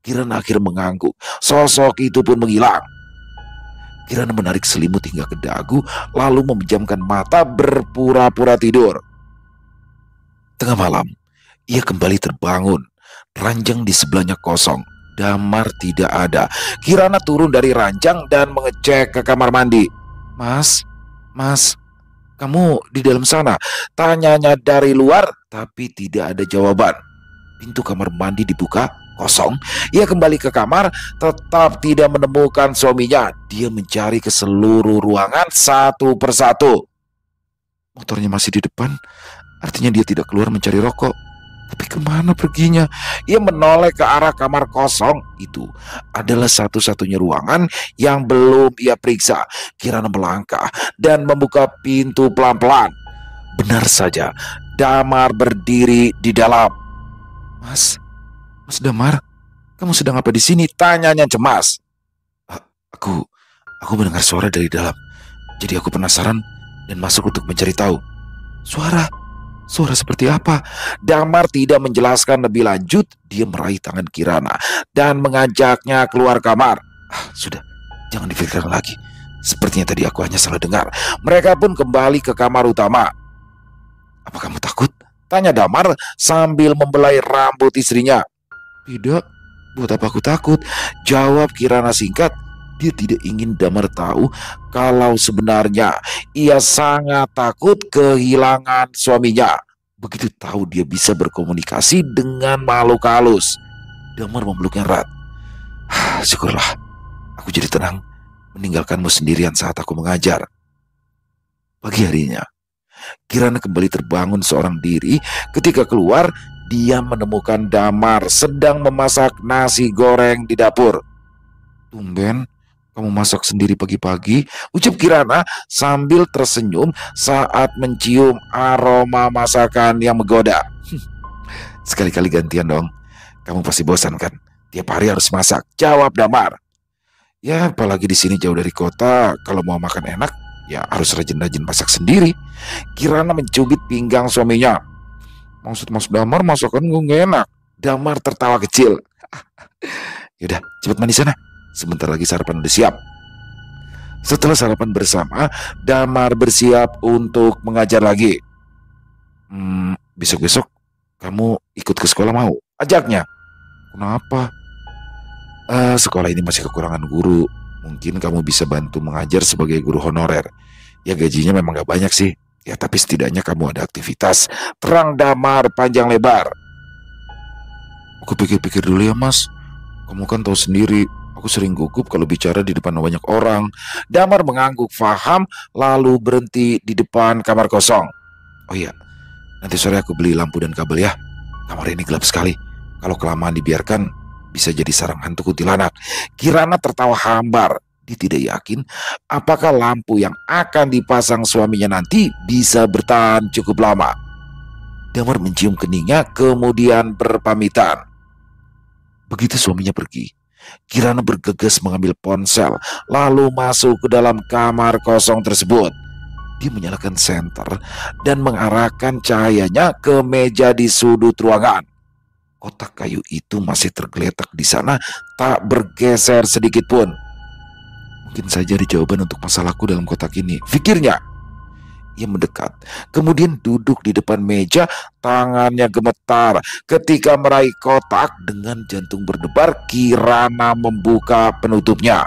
Kirana akhirnya mengangguk. Sosok itu pun menghilang. Kirana menarik selimut hingga ke dagu, lalu memejamkan mata berpura-pura tidur. Tengah malam, ia kembali terbangun. Ranjang di sebelahnya kosong. Damar tidak ada. Kirana turun dari ranjang dan mengecek ke kamar mandi. Mas, kamu di dalam sana? Tanyanya dari luar, tapi tidak ada jawaban. Pintu kamar mandi dibuka, kosong. Ia kembali ke kamar, tetap tidak menemukan suaminya. Dia mencari ke seluruh ruangan satu persatu. Motornya masih di depan, artinya dia tidak keluar mencari rokok. Tapi kemana perginya? Ia menoleh ke arah kamar kosong. Itu adalah satu-satunya ruangan yang belum ia periksa. Kirana melangkah dan membuka pintu pelan-pelan. Benar saja, Damar berdiri di dalam. Mas Damar, kamu sedang apa di sini? Tanyanya cemas. Aku mendengar suara dari dalam. Jadi aku penasaran dan masuk untuk mencari tahu. Suara seperti apa? Damar tidak menjelaskan lebih lanjut. Dia meraih tangan Kirana dan mengajaknya keluar kamar. Sudah, jangan dipikirkan lagi. Sepertinya tadi aku hanya salah dengar. Mereka pun kembali ke kamar utama. Apa kamu takut? Tanya Damar sambil membelai rambut istrinya. Tidak, buat apa aku takut? Jawab Kirana singkat. Dia tidak ingin Damar tahu kalau sebenarnya ia sangat takut kehilangan suaminya. Begitu tahu dia bisa berkomunikasi dengan makhluk halus. Damar memeluknya erat. Syukurlah, aku jadi tenang meninggalkanmu sendirian saat aku mengajar. Pagi harinya, Kirana kembali terbangun seorang diri ketika keluar. Dia menemukan Damar sedang memasak nasi goreng di dapur. Tumben, kamu masak sendiri pagi-pagi, ucap Kirana sambil tersenyum saat mencium aroma masakan yang menggoda. Sekali-kali gantian dong, kamu pasti bosan kan? Tiap hari harus masak, jawab Damar. Ya, apalagi di sini jauh dari kota, kalau mau makan enak, ya harus rajin-rajin masak sendiri. Kirana mencubit pinggang suaminya. Maksud Mas Damar masakan gue gak enak. Damar tertawa kecil. Yaudah, cepet mandi sana. Sebentar lagi sarapan udah siap. Setelah sarapan bersama, Damar bersiap untuk mengajar lagi. Besok-besok kamu ikut ke sekolah mau? Ajaknya. Kenapa? Sekolah ini masih kekurangan guru. Mungkin kamu bisa bantu mengajar sebagai guru honorer. Ya gajinya memang gak banyak sih. Ya tapi setidaknya kamu ada aktivitas. Terang Damar panjang lebar. Aku pikir-pikir dulu ya mas. Kamu kan tahu sendiri, aku sering gugup kalau bicara di depan banyak orang. Damar mengangguk faham lalu berhenti di depan kamar kosong. Oh iya, nanti sore aku beli lampu dan kabel ya. Kamar ini gelap sekali. Kalau kelamaan dibiarkan bisa jadi sarang hantu kuntilanak. Kirana tertawa hambar. Dia tidak yakin apakah lampu yang akan dipasang suaminya nanti bisa bertahan cukup lama. Damar mencium keningnya kemudian berpamitan. Begitu suaminya pergi, Kirana bergegas mengambil ponsel lalu masuk ke dalam kamar kosong tersebut. Dia menyalakan senter dan mengarahkan cahayanya ke meja di sudut ruangan. Kotak kayu itu masih tergeletak di sana, tak bergeser sedikit pun. Mungkin saja ada jawaban untuk masalahku dalam kotak ini, pikirnya. Ia mendekat, kemudian duduk di depan meja, tangannya gemetar. Ketika meraih kotak dengan jantung berdebar, Kirana membuka penutupnya.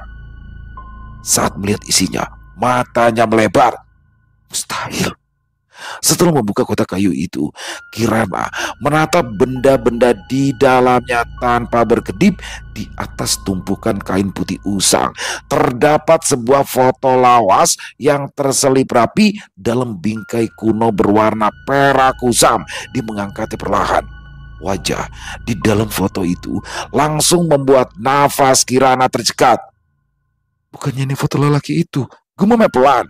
Saat melihat isinya, matanya melebar. Mustahil. Setelah membuka kotak kayu itu, Kirana menatap benda-benda di dalamnya tanpa berkedip. Di atas tumpukan kain putih usang terdapat sebuah foto lawas yang terselip rapi dalam bingkai kuno berwarna perak kusam. Dia mengangkatnya perlahan. Wajah di dalam foto itu langsung membuat nafas Kirana tercekat. Bukannya ini foto lelaki itu? Gumamnya pelan.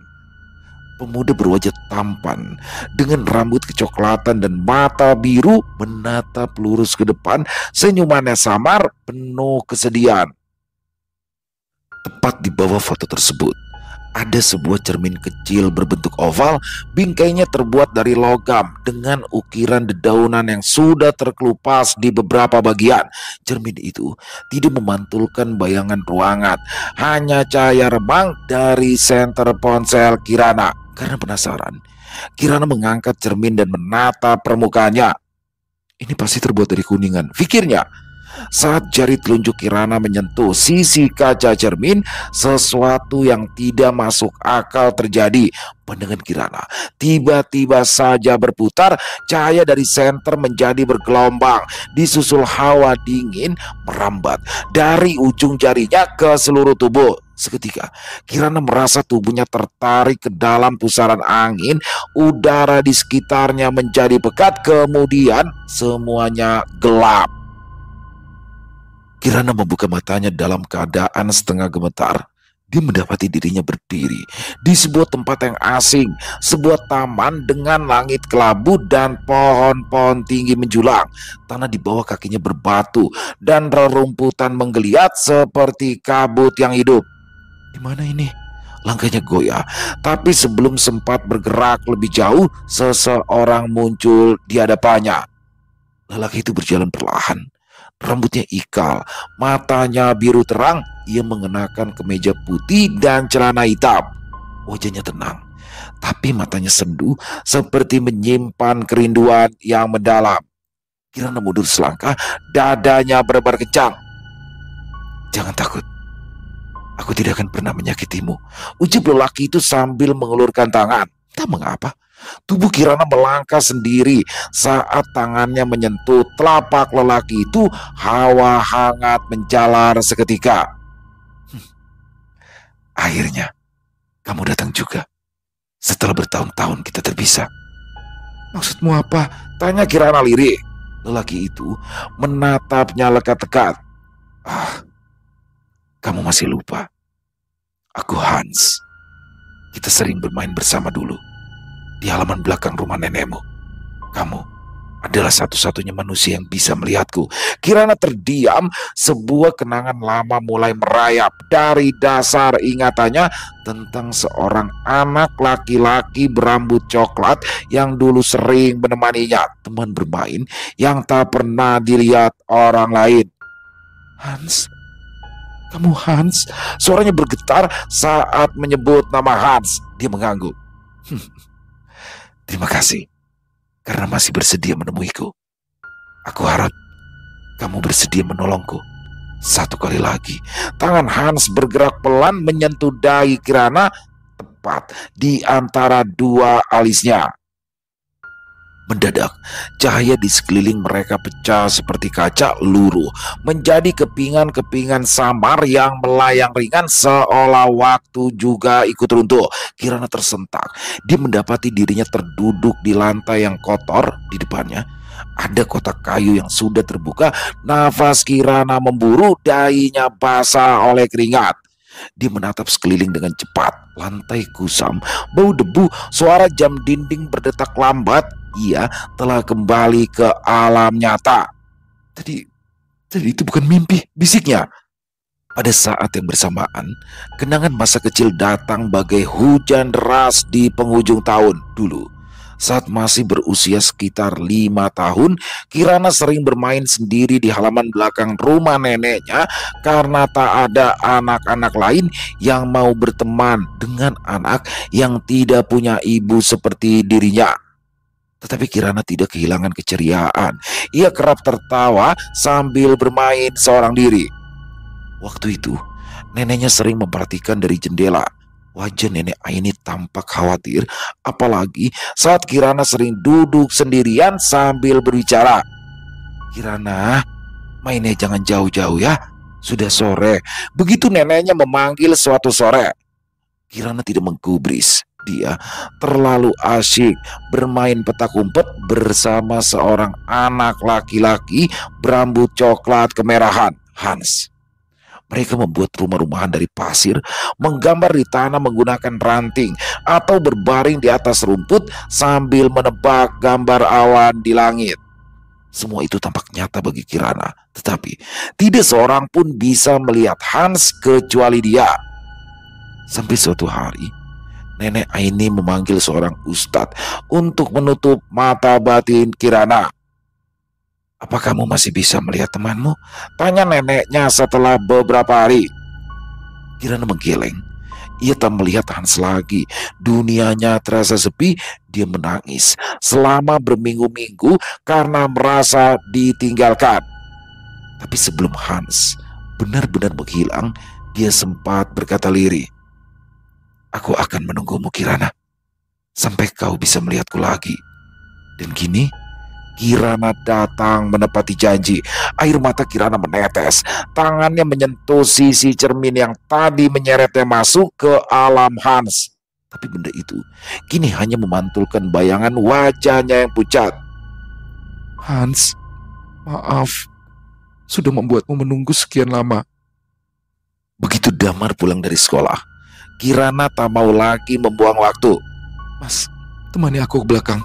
Pemuda berwajah tampan dengan rambut kecoklatan dan mata biru menatap lurus ke depan, senyumannya samar penuh kesedihan. Tepat di bawah foto tersebut ada sebuah cermin kecil berbentuk oval, bingkainya terbuat dari logam dengan ukiran dedaunan yang sudah terkelupas di beberapa bagian. Cermin itu tidak memantulkan bayangan ruangan, hanya cahaya remang dari senter ponsel Kirana. Karena penasaran, Kirana mengangkat cermin dan menatap permukaannya. Ini pasti terbuat dari kuningan, pikirnya. Saat jari telunjuk Kirana menyentuh sisi kaca cermin, sesuatu yang tidak masuk akal terjadi. Pandangan Kirana tiba-tiba saja berputar, cahaya dari senter menjadi bergelombang, disusul hawa dingin merambat dari ujung jarinya ke seluruh tubuh. Seketika Kirana merasa tubuhnya tertarik ke dalam pusaran angin, udara di sekitarnya menjadi pekat, kemudian semuanya gelap. Kirana membuka matanya dalam keadaan setengah gemetar. Dia mendapati dirinya berdiri di sebuah tempat yang asing, sebuah taman dengan langit kelabu dan pohon-pohon tinggi menjulang. Tanah di bawah kakinya berbatu dan rerumputan menggeliat seperti kabut yang hidup. Di mana ini? Langkahnya goyah, tapi sebelum sempat bergerak lebih jauh, seseorang muncul di hadapannya. Lelaki itu berjalan perlahan. Rambutnya ikal, matanya biru terang. Ia mengenakan kemeja putih dan celana hitam. Wajahnya tenang, tapi matanya sendu seperti menyimpan kerinduan yang mendalam. Kirana mundur selangkah, dadanya berdebar kencang. Jangan takut, aku tidak akan pernah menyakitimu, ucap lelaki itu sambil mengulurkan tangan. Tak mengapa, Tubuh Kirana melangkah sendiri saat tangannya menyentuh telapak lelaki itu. Hawa hangat menjalar seketika. Akhirnya kamu datang juga. Setelah bertahun-tahun kita terpisah. Maksudmu apa? Tanya Kirana lirik. Lelaki itu menatapnya lekat-lekat. Ah, kamu masih lupa. Aku Hans. Kita sering bermain bersama dulu di halaman belakang rumah nenekmu. Kamu adalah satu-satunya manusia yang bisa melihatku. Kirana terdiam. Sebuah kenangan lama mulai merayap dari dasar ingatannya tentang seorang anak laki-laki berambut coklat yang dulu sering menemaninya. Teman bermain yang tak pernah dilihat orang lain. Hans, kamu Hans? Suaranya bergetar saat menyebut nama Hans. Dia mengangguk. Terima kasih karena masih bersedia menemuiku. Aku harap kamu bersedia menolongku. Satu kali lagi, tangan Hans bergerak pelan menyentuh dahi Kirana tepat di antara dua alisnya. Mendadak, cahaya di sekeliling mereka pecah seperti kaca luruh menjadi kepingan-kepingan samar yang melayang ringan seolah waktu juga ikut runtuh. Kirana tersentak. Dia mendapati dirinya terduduk di lantai yang kotor. Di depannya ada kotak kayu yang sudah terbuka. Nafas Kirana memburu, dahinya basah oleh keringat. Dia menatap sekeliling dengan cepat. Lantai kusam, bau debu, suara jam dinding berdetak lambat. Ia telah kembali ke alam nyata. Tadi itu bukan mimpi, bisiknya. Pada saat yang bersamaan, kenangan masa kecil datang bagai hujan deras di penghujung tahun dulu. Saat masih berusia sekitar 5 tahun, Kirana sering bermain sendiri di halaman belakang rumah neneknya karena tak ada anak-anak lain yang mau berteman dengan anak yang tidak punya ibu seperti dirinya. Tetapi Kirana tidak kehilangan keceriaan. Ia kerap tertawa sambil bermain seorang diri. Waktu itu, neneknya sering memperhatikan dari jendela. Wajah nenek Aini tampak khawatir, apalagi saat Kirana sering duduk sendirian sambil berbicara. Kirana, mainnya jangan jauh-jauh ya. Sudah sore. Begitu neneknya memanggil suatu sore. Kirana tidak menggubris. Dia terlalu asyik bermain petak umpet bersama seorang anak laki-laki berambut coklat kemerahan, Hans. Mereka membuat rumah-rumahan dari pasir, menggambar di tanah menggunakan ranting, atau berbaring di atas rumput sambil menebak gambar awan di langit. Semua itu tampak nyata bagi Kirana, tetapi tidak seorang pun bisa melihat Hans kecuali dia. Sampai suatu hari, nenek Aini memanggil seorang ustadz untuk menutup mata batin Kirana. Apa kamu masih bisa melihat temanmu? Tanya neneknya setelah beberapa hari. Kirana menggeleng. Ia tak melihat Hans lagi. Dunianya terasa sepi. Dia menangis selama berminggu-minggu karena merasa ditinggalkan. Tapi sebelum Hans benar-benar menghilang, dia sempat berkata lirih. Aku akan menunggumu Kirana, sampai kau bisa melihatku lagi. Dan kini Kirana datang menepati janji. Air mata Kirana menetes. Tangannya menyentuh sisi cermin yang tadi menyeretnya masuk ke alam Hans. Tapi benda itu kini hanya memantulkan bayangan wajahnya yang pucat. Hans, maaf. Sudah membuatmu menunggu sekian lama. Begitu Damar pulang dari sekolah, Kirana tak mau lagi membuang waktu. Mas, temani aku ke belakang.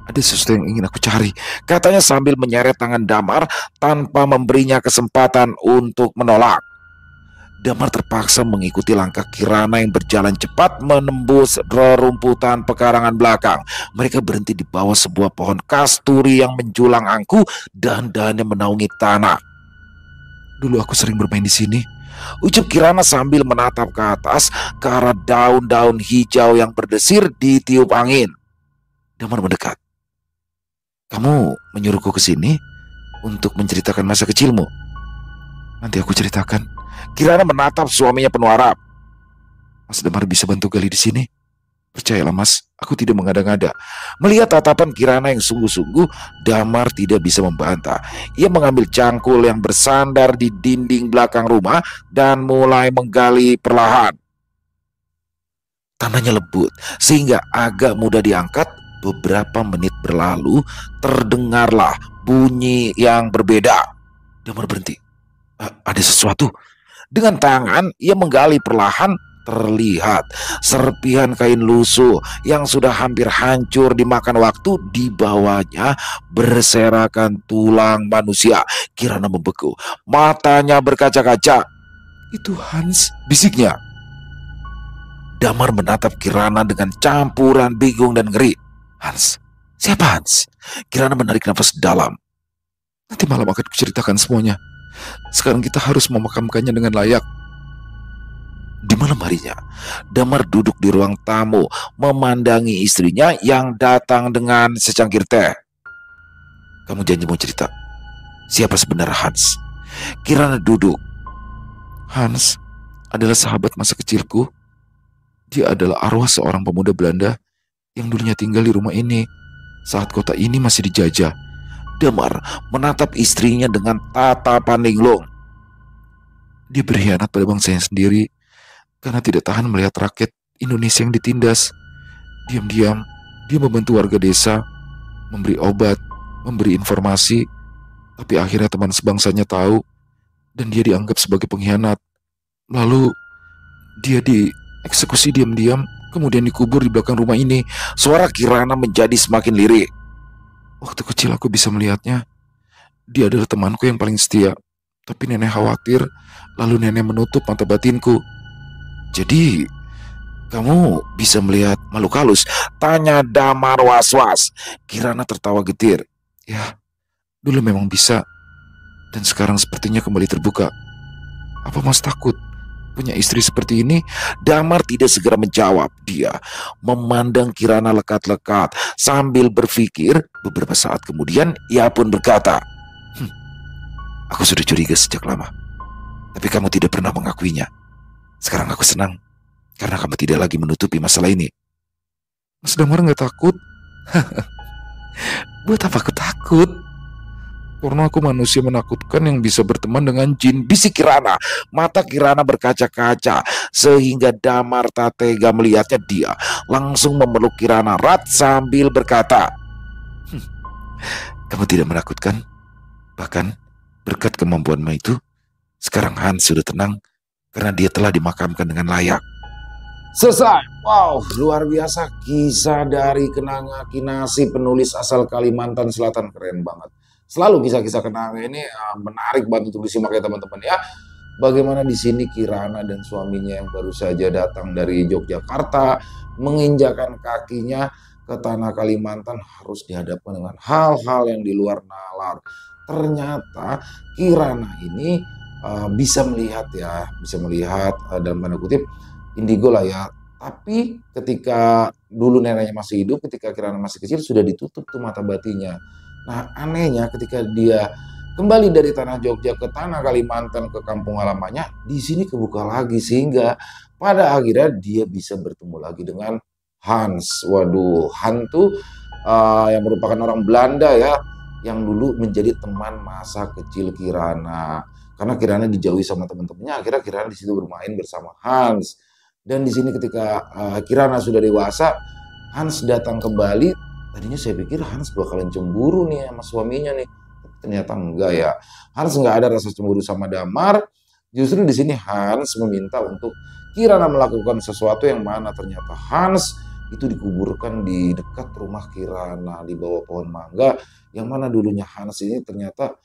Ada sesuatu yang ingin aku cari, katanya sambil menyeret tangan Damar tanpa memberinya kesempatan untuk menolak. Damar terpaksa mengikuti langkah Kirana yang berjalan cepat menembus rerumputan pekarangan belakang. Mereka berhenti di bawah sebuah pohon kasturi yang menjulang angkuh dan dahannya menaungi tanah. Dulu aku sering bermain di sini, ucap Kirana sambil menatap ke atas ke arah daun-daun hijau yang berdesir ditiup angin. Damar mendekat. Kamu menyuruhku ke sini untuk menceritakan masa kecilmu. Nanti aku ceritakan. Kirana menatap suaminya penuh harap. Mas Damar bisa bantu gali di sini? Percayalah Mas, aku tidak mengada-ngada. Melihat tatapan Kirana yang sungguh-sungguh, Damar tidak bisa membantah. Ia mengambil cangkul yang bersandar di dinding belakang rumah dan mulai menggali perlahan. Tanahnya lembut, sehingga agak mudah diangkat. Beberapa menit berlalu, terdengarlah bunyi yang berbeda. Damar berhenti. Ada sesuatu. Dengan tangan, ia menggali perlahan. Terlihat serpihan kain lusuh yang sudah hampir hancur dimakan waktu. Di bawahnya berserakan tulang manusia. Kirana membeku, matanya berkaca-kaca. Itu Hans, bisiknya. Damar menatap Kirana dengan campuran bingung dan ngeri. Hans, siapa Hans? Kirana menarik nafas dalam. Nanti malam akan kuceritakan semuanya. Sekarang kita harus memakamkannya dengan layak. Di malam harinya, Damar duduk di ruang tamu memandangi istrinya yang datang dengan secangkir teh. Kamu janji mau cerita? Siapa sebenarnya Hans? Kirana duduk. Hans adalah sahabat masa kecilku. Dia adalah arwah seorang pemuda Belanda yang dulunya tinggal di rumah ini saat kota ini masih dijajah. Damar menatap istrinya dengan tatapan linglung. Dia berkhianat pada bangsanya sendiri karena tidak tahan melihat rakyat Indonesia yang ditindas. Diam-diam, dia membantu warga desa, memberi obat, memberi informasi, tapi akhirnya teman sebangsanya tahu, dan dia dianggap sebagai pengkhianat. Lalu, dia dieksekusi diam-diam, kemudian dikubur di belakang rumah ini. Suara Kirana menjadi semakin lirik. Waktu kecil aku bisa melihatnya. Dia adalah temanku yang paling setia, tapi nenek khawatir, lalu nenek menutup mata batinku. Jadi, kamu bisa melihat makhluk halus? Tanya Damar was-was. Kirana tertawa getir. Ya, dulu memang bisa. Dan sekarang sepertinya kembali terbuka. Apa Mas takut punya istri seperti ini? Damar tidak segera menjawab. Dia memandang Kirana lekat-lekat sambil berpikir. Beberapa saat kemudian, ia pun berkata, aku sudah curiga sejak lama. Tapi kamu tidak pernah mengakuinya. Sekarang aku senang, karena kamu tidak lagi menutupi masalah ini. Mas Damar gak takut? Buat apa aku takut? Karena aku manusia menakutkan yang bisa berteman dengan jin, bisik Kirana. Mata Kirana berkaca-kaca, sehingga Damar tak tega melihatnya. Dia langsung memeluk Kirana erat sambil berkata, kamu tidak menakutkan? Bahkan berkat kemampuanmu itu, sekarang Hans sudah tenang, karena dia telah dimakamkan dengan layak. Selesai. Wow, luar biasa kisah dari Kenanga Kinasih, penulis asal Kalimantan Selatan. Keren banget. Selalu kisah-kisah Kenanga ini menarik banget untuk disimak ya teman-teman ya. Bagaimana di sini Kirana dan suaminya yang baru saja datang dari Yogyakarta menginjakan kakinya ke tanah Kalimantan harus dihadapkan dengan hal-hal yang di luar nalar. Ternyata Kirana ini bisa melihat dalam tanda kutip indigo lah ya. Tapi ketika dulu neneknya masih hidup, ketika Kirana masih kecil sudah ditutup tuh mata batinnya. Nah anehnya ketika dia kembali dari tanah Jogja ke tanah Kalimantan, ke kampung halamannya, di sini kebuka lagi sehingga pada akhirnya dia bisa bertemu lagi dengan Hans. Waduh, hantu yang merupakan orang Belanda ya, yang dulu menjadi teman masa kecil Kirana. Karena Kirana dijauhi sama teman-temannya, akhirnya Kirana di situ bermain bersama Hans. Dan di sini ketika Kirana sudah dewasa, Hans datang kembali. Tadinya saya pikir Hans bakalan cemburu nih sama suaminya nih. Ternyata enggak ya. Hans enggak ada rasa cemburu sama Damar. Justru di sini Hans meminta untuk Kirana melakukan sesuatu yang mana ternyata Hans itu dikuburkan di dekat rumah Kirana di bawah pohon mangga. Yang mana dulunya Hans ini ternyata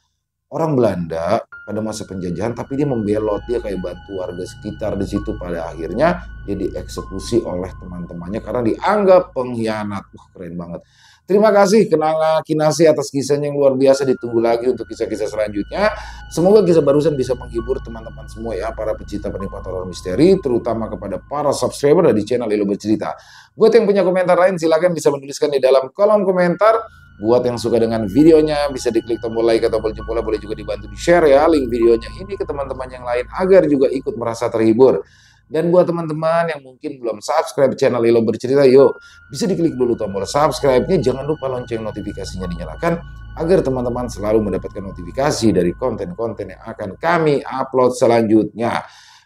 orang Belanda pada masa penjajahan, tapi dia membelot, dia kayak bantu warga sekitar di situ. Pada akhirnya dia dieksekusi oleh teman-temannya karena dianggap pengkhianat. Wah, keren banget. Terima kasih Kenanga Kinasih atas kisahnya yang luar biasa. Ditunggu lagi untuk kisah-kisah selanjutnya. Semoga kisah barusan bisa menghibur teman-teman semua ya, para pecinta penikmat horor misteri, terutama kepada para subscriber dari channel Elo Bercerita. Buat yang punya komentar lain silakan bisa menuliskan di dalam kolom komentar. Buat yang suka dengan videonya bisa diklik tombol like atau tombol jempol, boleh juga dibantu di share ya link videonya ini ke teman-teman yang lain agar juga ikut merasa terhibur. Dan buat teman-teman yang mungkin belum subscribe channel Ilo Bercerita, yuk bisa diklik dulu tombol subscribe-nya, jangan lupa lonceng notifikasinya dinyalakan agar teman-teman selalu mendapatkan notifikasi dari konten-konten yang akan kami upload selanjutnya.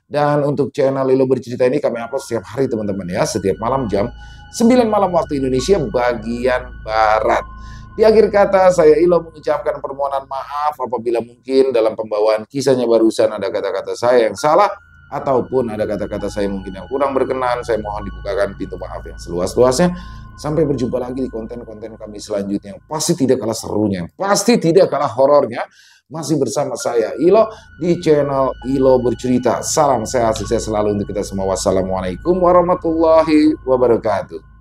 Dan untuk channel Ilo Bercerita ini kami upload setiap hari teman-teman ya, setiap malam jam 9 malam waktu Indonesia bagian Barat. Di akhir kata, saya Ilo mengucapkan permohonan maaf apabila mungkin dalam pembawaan kisahnya barusan ada kata-kata saya yang salah, ataupun ada kata-kata saya mungkin yang kurang berkenan. Saya mohon dibukakan pintu maaf yang seluas-luasnya. Sampai berjumpa lagi di konten-konten kami selanjutnya yang pasti tidak kalah serunya, yang pasti tidak kalah horornya. Masih bersama saya Ilo di channel Ilo Bercerita. Salam sehat, sukses selalu untuk kita semua. Wassalamualaikum warahmatullahi wabarakatuh.